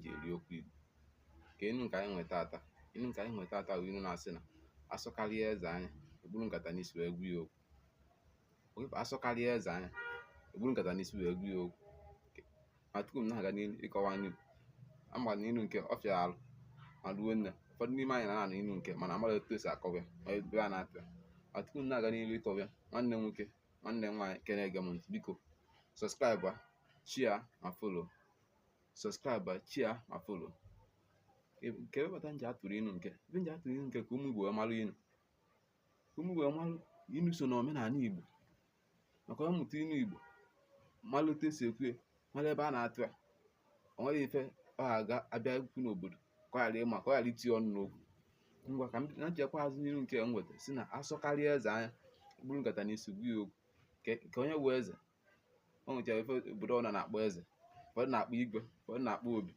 eji eri okwu Igbo. Ka inu nke anyị nweta ata inu nke anyị nweta ata bụ inu na-asị na asọkarịa eze anya eburu nkata n'isi wee gwa ya okwu. Asọkarịa eze anya eburu nkata n'isi wee gwa ya okwu. Ma tupu m na-aga n'ilu ịkọwa inu, ama na inu nke ọfịa alụ ma ruo nne. Ụfọdụ n'ime anyị na-ana inu nke mana amara etu esi akọwa ya ma ebe a na-atụ ya. Ma tupu m na-aga n'ilu ịkọwa ya, nwanne m nwoke nwanne m nwaanyị nke na-ege m ntị, biko sọskraịbụ, chia ma folo. Sọskraịbụ, chia ma folo. Nke webata nji atụrụ inu nke ebe nji atụrụ inu nke ka ụmụ Igbo wee malụ inu. Ụmụ Igbo wee malụ inu so na omenala Igbo. Maka ọmụta inu Igbo, malụ otu esi ekwu ya, malụ ebe a na-atụ ya. O nweghị ife ọ ga-aga abịa ikwu n'obodo ka ọ ghara ịma, ka ọ ghara itinye ọnụ n'okwu. Ngwa ka m na nchekwa azụ n'iru nke m nweta si na asọkarịa eze anya eburu nkata n'isi gwa ya okwu. Ka onye bụ eze, o nwechara ife obodo ọ na-akpọ eze. Ụfọdụ na-akpọ igwe, ụfọdụ na-akpọ obi,